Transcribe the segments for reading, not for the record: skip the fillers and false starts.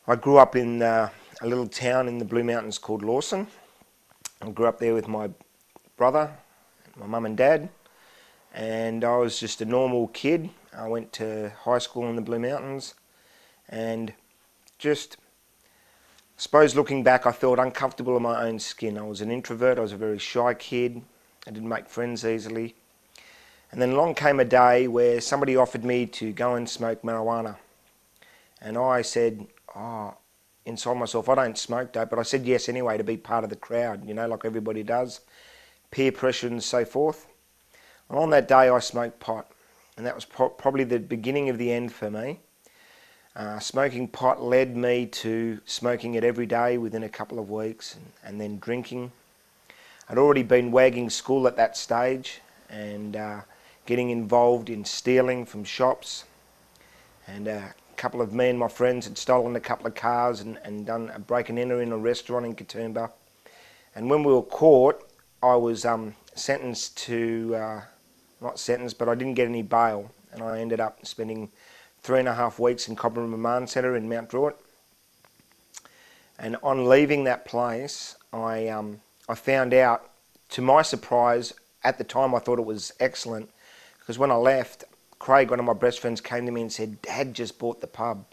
I grew up in a little town in the Blue Mountains called Lawson. I grew up there with my brother, my mum and dad, and I was just a normal kid. I went to high school in the Blue Mountains, and just, I suppose looking back, I felt uncomfortable in my own skin. I was an introvert, I was a very shy kid, I didn't make friends easily. And then along came a day where somebody offered me to go and smoke marijuana. And I said, inside myself, I don't smoke dope, but I said yes anyway to be part of the crowd, you know, like everybody does. Peer pressure and so forth. And on that day I smoked pot, and that was probably the beginning of the end for me. Smoking pot led me to smoking it every day within a couple of weeks, and then drinking. I'd already been wagging school at that stage, and getting involved in stealing from shops, and a couple of me and my friends had stolen a couple of cars and done a break and enter in a restaurant in Katoomba. And when we were caught, I was sentenced to, not sentenced, but I didn't get any bail, and I ended up spending 3.5 weeks in Cobram Remand Centre in Mount Druitt. And on leaving that place, I found out, to my surprise, at the time I thought it was excellent, because when I left, Craig, one of my best friends, came to me and said, "Dad just bought the pub."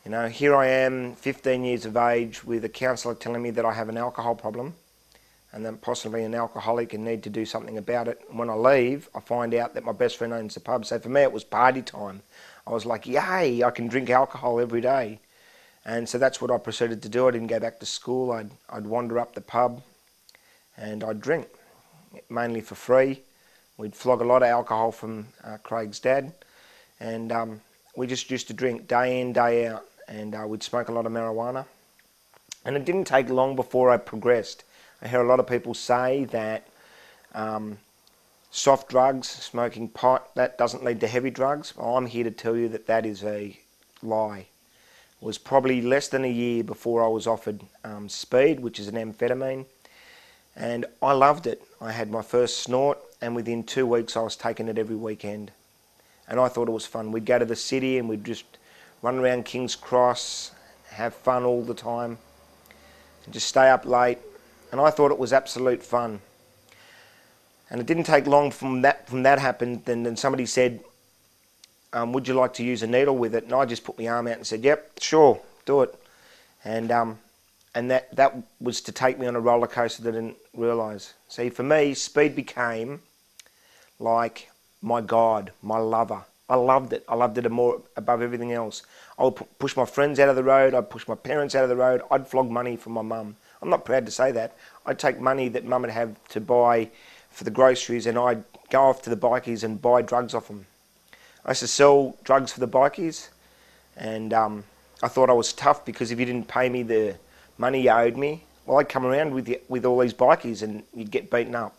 You know, here I am, 15 years of age, with a counsellor telling me that I have an alcohol problem and that I'm possibly an alcoholic and need to do something about it. And when I leave, I find out that my best friend owns the pub. So for me, it was party time. I was like, yay, I can drink alcohol every day. And so that's what I proceeded to do. I didn't go back to school. I'd wander up the pub and I'd drink, mainly for free. We'd flog a lot of alcohol from Craig's dad, and we just used to drink day in, day out, and we'd smoke a lot of marijuana. And it didn't take long before I progressed. I hear a lot of people say that soft drugs, smoking pot, that doesn't lead to heavy drugs. Well, I'm here to tell you that that is a lie. It was probably less than a year before I was offered speed, which is an amphetamine, and I loved it. I had my first snort, and within 2 weeks I was taking it every weekend. And I thought it was fun. We'd go to the city and we'd just run around King's Cross, have fun all the time, and just stay up late. And I thought it was absolute fun. And it didn't take long from that happened, then somebody said, would you like to use a needle with it? And I just put my arm out and said, yep, sure, do it. And that was to take me on a roller coaster that I didn't realise. See, for me, speed became like my God, my lover. I loved it. I loved it more above everything else. I would push my friends out of the road. I'd push my parents out of the road. I'd flog money from my mum. I'm not proud to say that. I'd take money that mum would have to buy for the groceries, and I'd go off to the bikies and buy drugs off them. I used to sell drugs for the bikies, and I thought I was tough, because if you didn't pay me the money you owed me, well, I'd come around with all these bikies and you'd get beaten up.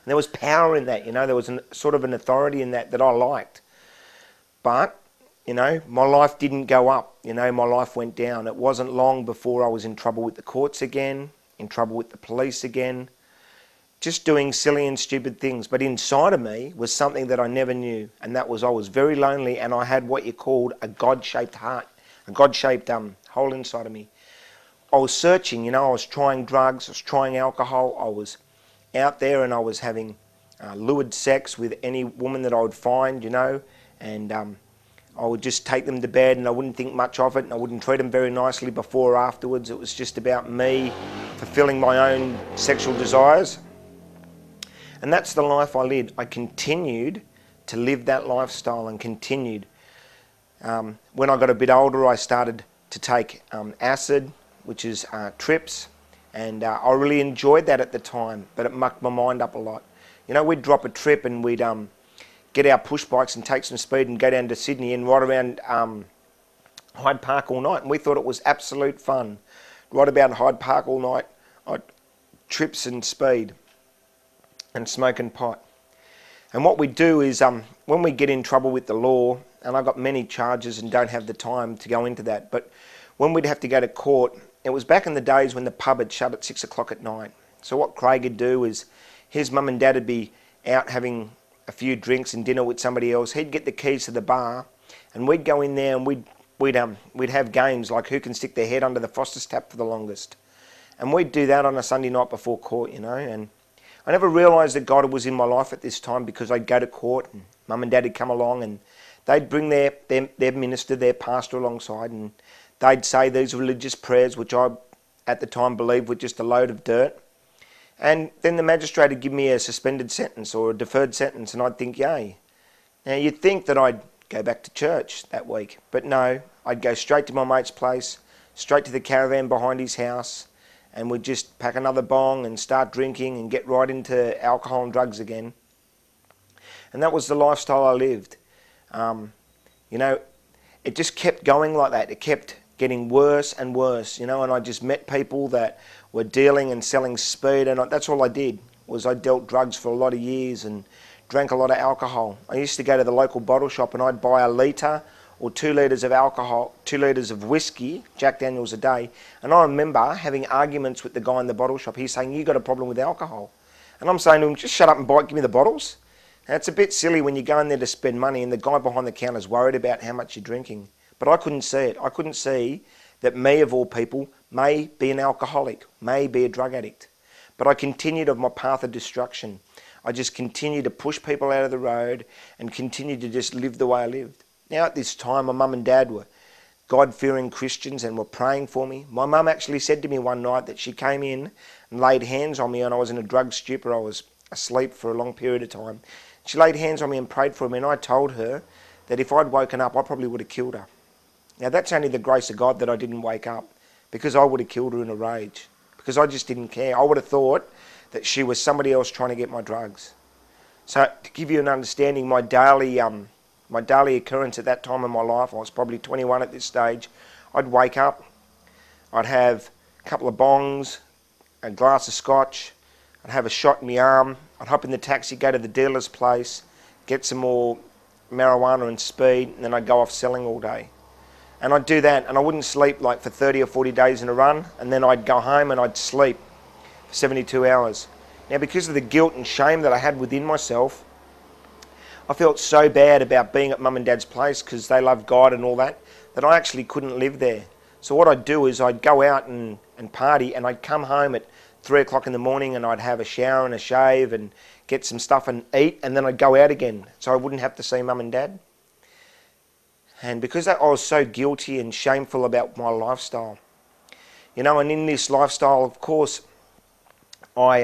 And there was power in that, you know, there was sort of an authority in that I liked. But, you know, my life didn't go up, you know, my life went down. It wasn't long before I was in trouble with the courts again, in trouble with the police again, just doing silly and stupid things. But inside of me was something that I never knew, and that was I was very lonely, and I had what you called a God-shaped heart, a God-shaped hole inside of me. I was searching, you know, I was trying drugs, I was trying alcohol, I was out there and I was having lurid sex with any woman that I would find, you know, and I would just take them to bed and I wouldn't think much of it, and I wouldn't treat them very nicely before or afterwards. It was just about me fulfilling my own sexual desires. And that's the life I lived. I continued to live that lifestyle and continued. When I got a bit older, I started to take acid, which is trips, and I really enjoyed that at the time, but it mucked my mind up a lot. You know, we'd drop a trip and we'd get our push bikes and take some speed and go down to Sydney and ride around Hyde Park all night, and we thought it was absolute fun. Ride about Hyde Park all night, trips and speed and smoking pot. And what we do is when we get in trouble with the law, and I got many charges and don't have the time to go into that, but when we'd have to go to court, it was back in the days when the pub had shut at 6 o'clock at night. So what Craig would do is, his mum and dad would be out having a few drinks and dinner with somebody else. He'd get the keys to the bar, and we'd go in there and we'd we'd have games like who can stick their head under the Foster's tap for the longest. And we'd do that on a Sunday night before court, you know. And I never realised that God was in my life at this time, because I'd go to court and Mum and Dad would come along and they'd bring their minister, their pastor alongside, and they'd say these religious prayers, which I at the time believed were just a load of dirt. And then the magistrate would give me a suspended sentence or a deferred sentence, and I'd think, yay. Now you'd think that I'd go back to church that week, but no, I'd go straight to my mate's place, straight to the caravan behind his house, and we'd just pack another bong and start drinking and get right into alcohol and drugs again. And that was the lifestyle I lived. You know, it just kept going like that. It kept getting worse and worse, you know, and I just met people that were dealing and selling speed, and that's all I did, was I dealt drugs for a lot of years and drank a lot of alcohol. I used to go to the local bottle shop and I'd buy a litre or 2 litres of alcohol, 2 litres of whiskey, Jack Daniels a day, and I remember having arguments with the guy in the bottle shop. He's saying, you got a problem with alcohol. And I'm saying to him, just shut up and bite, give me the bottles. Now, it's a bit silly when you go in there to spend money and the guy behind the counter is worried about how much you're drinking. But I couldn't see it. I couldn't see that me, of all people, may be an alcoholic, may be a drug addict. But I continued on my path of destruction. I just continued to push people out of the road and continued to just live the way I lived. Now at this time, my mum and dad were God-fearing Christians and were praying for me. My mum actually said to me one night that she came in and laid hands on me, and I was in a drug stupor. I was asleep for a long period of time. She laid hands on me and prayed for me, and I told her that if I'd woken up, I probably would have killed her. Now that's only the grace of God that I didn't wake up, because I would have killed her in a rage, because I just didn't care. I would have thought that she was somebody else trying to get my drugs. So to give you an understanding, my daily occurrence at that time in my life, I was probably 21 at this stage, I'd wake up, I'd have a couple of bongs, a glass of scotch, I'd have a shot in my arm, I'd hop in the taxi, go to the dealer's place, get some more marijuana and speed, and then I'd go off selling all day. And I'd do that, and I wouldn't sleep like for 30 or 40 days in a run, and then I'd go home and I'd sleep for 72 hours. Now, because of the guilt and shame that I had within myself, I felt so bad about being at Mum and Dad's place, because they loved God and all that, that I actually couldn't live there. So what I'd do is I'd go out and party, and I'd come home at 3 o'clock in the morning and I'd have a shower and a shave and get some stuff and eat, and then I'd go out again so I wouldn't have to see Mum and Dad. And because I was so guilty and shameful about my lifestyle, you know, and in this lifestyle, of course, I,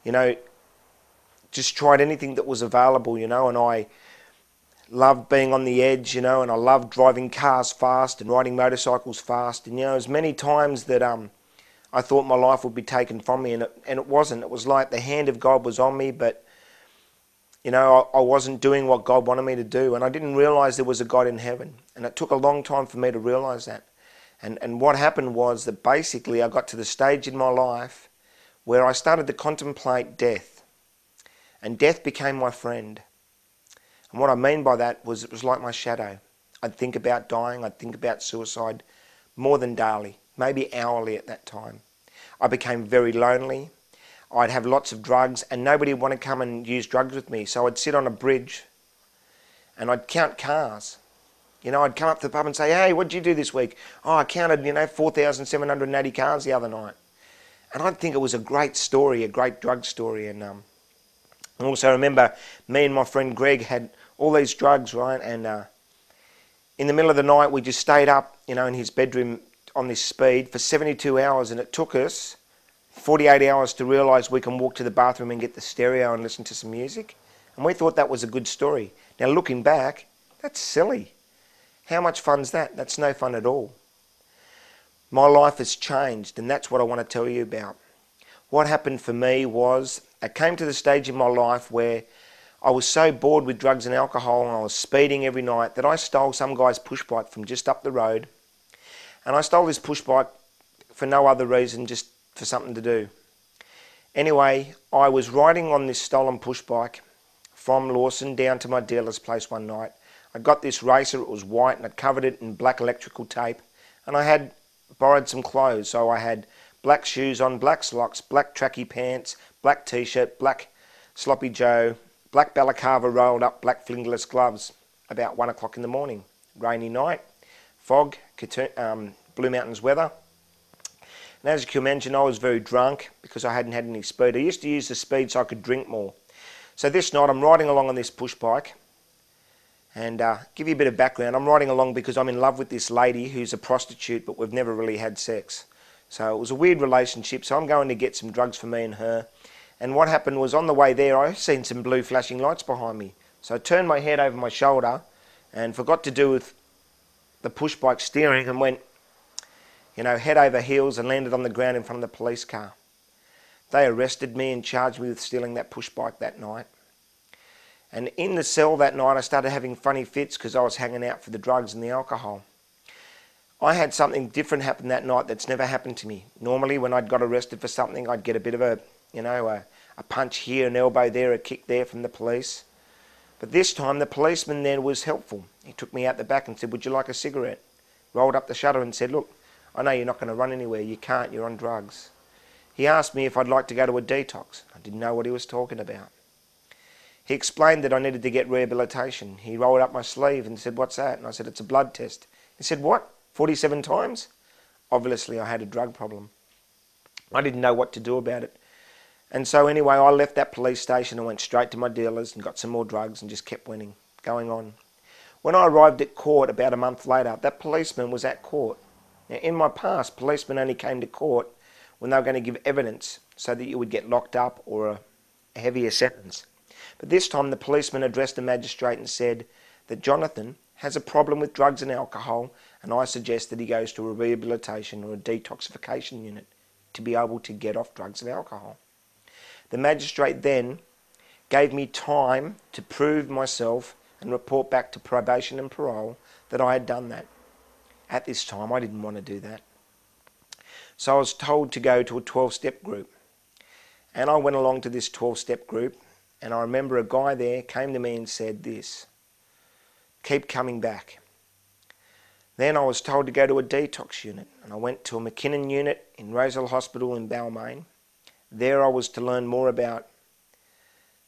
you know, just tried anything that was available, you know, and I loved being on the edge, you know, and I loved driving cars fast and riding motorcycles fast. And, you know, as many times that I thought my life would be taken from me, and it wasn't. It was like the hand of God was on me, but you know, I wasn't doing what God wanted me to do, and I didn't realise there was a God in heaven. And it took a long time for me to realise that. And what happened was that basically I got to the stage in my life where I started to contemplate death. And death became my friend. And what I mean by that was it was like my shadow. I'd think about dying, I'd think about suicide more than daily, maybe hourly at that time. I became very lonely. I'd have lots of drugs, and nobody would want to come and use drugs with me. So I'd sit on a bridge and I'd count cars. You know, I'd come up to the pub and say, hey, what did you do this week? Oh, I counted, you know, 4,780 cars the other night. And I'd think it was a great story, a great drug story. And I also remember me and my friend Greg had all these drugs, right? And in the middle of the night, we just stayed up, you know, in his bedroom on this speed for 72 hours, and it took us 48 hours to realise we can walk to the bathroom and get the stereo and listen to some music. And we thought that was a good story. Now looking back, that's silly. How much fun's that? That's no fun at all. My life has changed, and that's what I want to tell you about. What happened for me was, I came to the stage in my life where I was so bored with drugs and alcohol, and I was speeding every night, that I stole some guy's push bike from just up the road. And I stole this push bike for no other reason, just for something to do. Anyway, I was riding on this stolen push bike from Lawson down to my dealer's place one night. I got this racer, it was white, and I covered it in black electrical tape, and I had borrowed some clothes, so I had black shoes on, black slocks, black tracky pants, black t-shirt, black sloppy Joe, black balaclava rolled up, black fingerless gloves, about 1 o'clock in the morning, rainy night. fog, Blue Mountains weather. And as you can imagine, I was very drunk because I hadn't had any speed. I used to use the speed so I could drink more. So this night I'm riding along on this push bike, and give you a bit of background, I'm riding along because I'm in love with this lady who's a prostitute, but we've never really had sex. So it was a weird relationship, so I'm going to get some drugs for me and her. And what happened was, on the way there, I seen some blue flashing lights behind me. So I turned my head over my shoulder and forgot to do with the push bike steering and went, head over heels and landed on the ground in front of the police car. They arrested me and charged me with stealing that push bike that night. And in the cell that night, I started having funny fits because I was hanging out for the drugs and the alcohol. I had something different happen that night that's never happened to me. Normally, when I'd got arrested for something, I'd get a bit of a punch here, an elbow there, a kick there from the police. But this time, the policeman there was helpful. He took me out the back and said, "Would you like a cigarette?" Rolled up the shutter and said, "Look, I know you're not going to run anywhere. You can't. You're on drugs." He asked me if I'd like to go to a detox. I didn't know what he was talking about. He explained that I needed to get rehabilitation. He rolled up my sleeve and said, "What's that?" And I said, "It's a blood test." He said, "What? 47 times?" Obviously, I had a drug problem. I didn't know what to do about it. And so anyway, I left that police station and went straight to my dealers and got some more drugs and just kept going on. When I arrived at court about a month later, that policeman was at court. Now, in my past, policemen only came to court when they were going to give evidence so that you would get locked up or a heavier sentence. But this time the policeman addressed the magistrate and said that Jonathan has a problem with drugs and alcohol, and I suggest that he goes to a rehabilitation or a detoxification unit to be able to get off drugs and alcohol. The magistrate then gave me time to prove myself and report back to probation and parole that I had done that. At this time, I didn't want to do that. So I was told to go to a 12-step group. And I went along to this 12-step group, and I remember a guy there came to me and said this: "Keep coming back." Then I was told to go to a detox unit, and I went to a McKinnon unit in Rosehill Hospital in Balmain. There I was to learn more about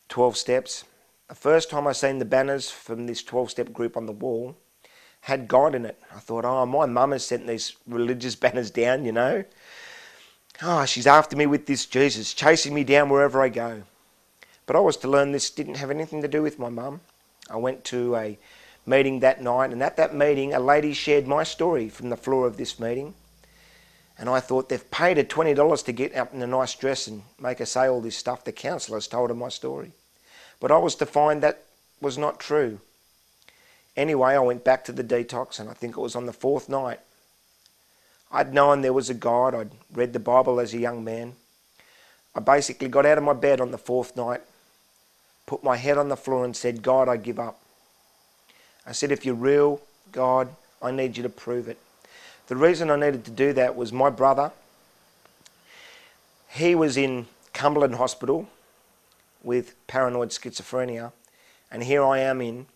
12 steps. The first time I seen the banners from this 12-step group on the wall had God in it. I thought, oh, my mum has sent these religious banners down, Oh, she's after me with this Jesus, chasing me down wherever I go. But I was to learn this didn't have anything to do with my mum. I went to a meeting that night, and at that meeting, a lady shared my story from the floor of this meeting. And I thought, they've paid her $20 to get up in a nice dress and make her say all this stuff. The counsellors told her my story. But I was to find that was not true. Anyway, I went back to the detox, and I think it was on the 4th night. I'd known there was a God. I'd read the Bible as a young man. I basically got out of my bed on the 4th night, put my head on the floor and said, "God, I give up." I said, "If you're real, God, I need you to prove it." The reason I needed to do that was my brother, he was in Cumberland Hospital with paranoid schizophrenia, and here I am in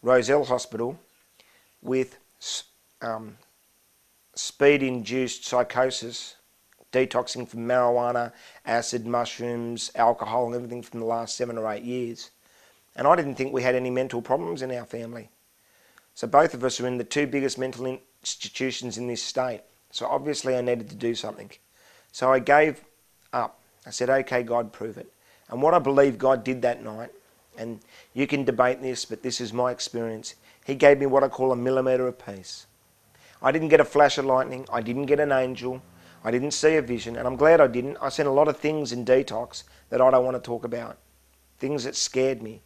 Rosehill Hospital with speed-induced psychosis, detoxing from marijuana, acid, mushrooms, alcohol, and everything from the last 7 or 8 years. And I didn't think we had any mental problems in our family. So both of us are in the 2 biggest mental institutions in this state. So obviously I needed to do something. So I gave up. I said, "Okay, God, prove it." And what I believe God did that night, and you can debate this, but this is my experience, He gave me what I call a millimetre of peace. I didn't get a flash of lightning. I didn't get an angel. I didn't see a vision, and I'm glad I didn't. I seen a lot of things in detox that I don't want to talk about. Things that scared me.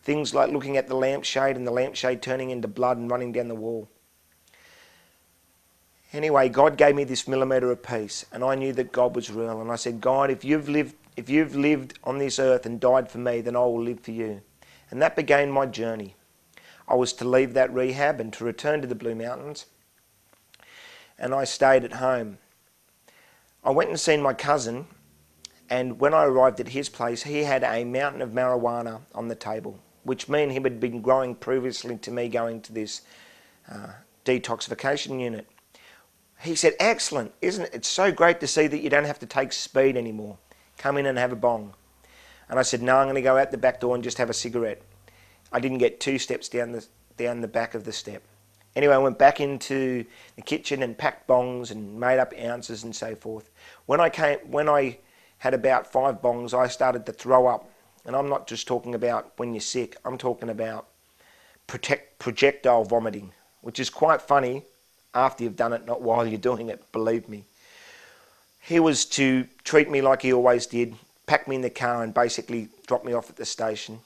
Things like looking at the lampshade and the lampshade turning into blood and running down the wall. Anyway, God gave me this millimetre of peace, and I knew that God was real. And I said, "God, if you've lived on this earth and died for me, then I will live for you." And that began my journey. I was to leave that rehab and to return to the Blue Mountains. And I stayed at home. I went and seen my cousin, and when I arrived at his place, he had a mountain of marijuana on the table, which meant he had been growing previously to me going to this detoxification unit. He said, "Excellent, isn't it? It's so great to see that you don't have to take speed anymore. Come in and have a bong." And I said, "No, I'm going to go out the back door and just have a cigarette." I didn't get 2 steps down the back of the step. Anyway, I went back into the kitchen and packed bongs and made up ounces and so forth. When I had about 5 bongs, I started to throw up. And I'm not just talking about when you're sick. I'm talking about projectile vomiting, which is quite funny after you've done it, not while you're doing it, believe me. He was to treat me like he always did, pack me in the car and basically drop me off at the station.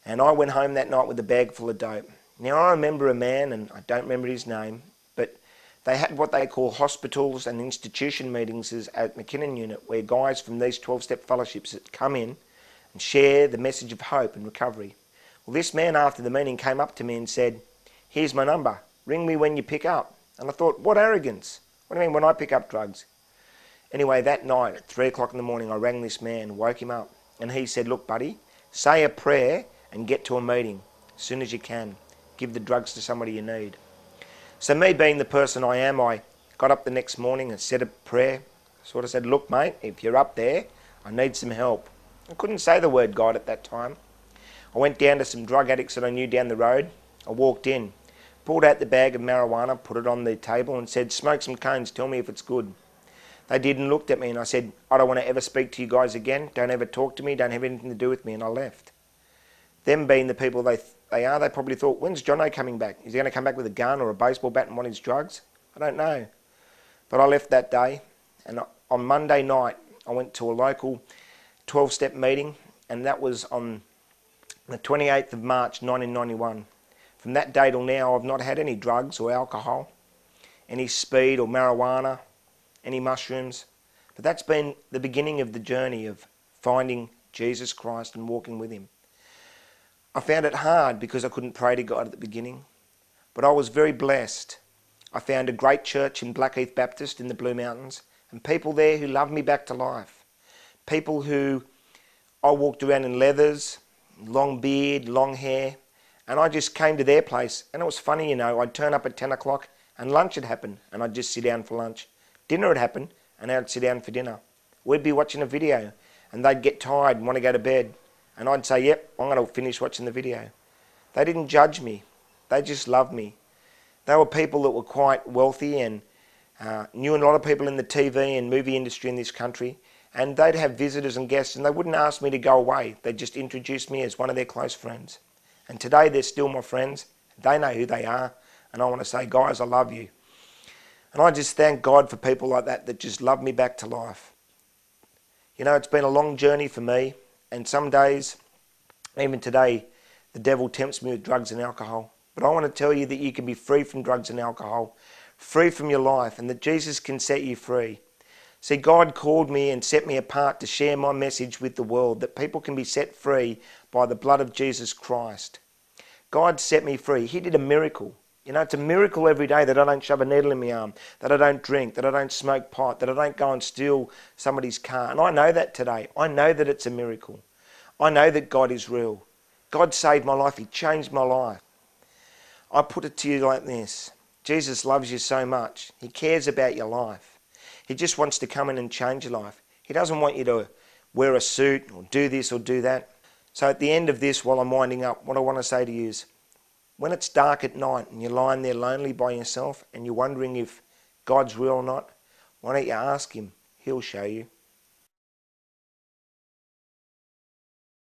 And I went home that night with a bag full of dope. Now I remember a man, and I don't remember his name, but they had what they call hospitals and institution meetings at McKinnon Unit, where guys from these 12-step fellowships that come in and share the message of hope and recovery. Well, this man after the meeting came up to me and said, "Here's my number, ring me when you pick up." And I thought, what arrogance? What do you mean when I pick up drugs? Anyway, that night at 3 o'clock in the morning, I rang this man, woke him up, and he said, "Look, buddy, say a prayer and get to a meeting as soon as you can. Give the drugs to somebody you need." So me being the person I am, I got up the next morning and said a prayer. Sort of said, "Look, mate, if you're up there, I need some help." I couldn't say the word God at that time. I went down to some drug addicts that I knew down the road. I walked in, pulled out the bag of marijuana, put it on the table and said, "Smoke some cones, tell me if it's good." They did and looked at me and I said, "I don't want to ever speak to you guys again. Don't ever talk to me, don't have anything to do with me," and I left. Them being the people they probably thought, "When's Jono coming back? Is he going to come back with a gun or a baseball bat and want his drugs?" I don't know. But I left that day, and on Monday night I went to a local 12-step meeting, and that was on the 28th of March 1991. From that day till now I've not had any drugs or alcohol, any speed or marijuana, any mushrooms. But that's been the beginning of the journey of finding Jesus Christ and walking with him. I found it hard because I couldn't pray to God at the beginning, but I was very blessed. I found a great church in Blackheath Baptist in the Blue Mountains, and people there who loved me back to life. People who I walked around in leathers, long beard, long hair, and I just came to their place, and it was funny, you know, I'd turn up at 10 o'clock and lunch had happened, and I'd just sit down for lunch. Dinner had happened, and I'd sit down for dinner. We'd be watching a video, and they'd get tired and want to go to bed. And I'd say, "Yep, I'm going to finish watching the video." They didn't judge me. They just loved me. They were people that were quite wealthy and knew a lot of people in the TV and movie industry in this country. And they'd have visitors and guests, and they wouldn't ask me to go away. They'd just introduce me as one of their close friends. And today they're still my friends. They know who they are. And I want to say, guys, I love you. And I just thank God for people like that that just love me back to life. You know, it's been a long journey for me. And some days, even today, the devil tempts me with drugs and alcohol. But I want to tell you that you can be free from drugs and alcohol, free from your life, and that Jesus can set you free. See, God called me and set me apart to share my message with the world, that people can be set free by the blood of Jesus Christ. God set me free. He did a miracle. You know, it's a miracle every day that I don't shove a needle in my arm, that I don't drink, that I don't smoke pot, that I don't go and steal somebody's car. And I know that today. I know that it's a miracle. I know that God is real. God saved my life. He changed my life. I put it to you like this. Jesus loves you so much. He cares about your life. He just wants to come in and change your life. He doesn't want you to wear a suit or do this or do that. So at the end of this, while I'm winding up, what I want to say to you is, when it's dark at night and you're lying there lonely by yourself and you're wondering if God's real or not, why don't you ask him? He'll show you.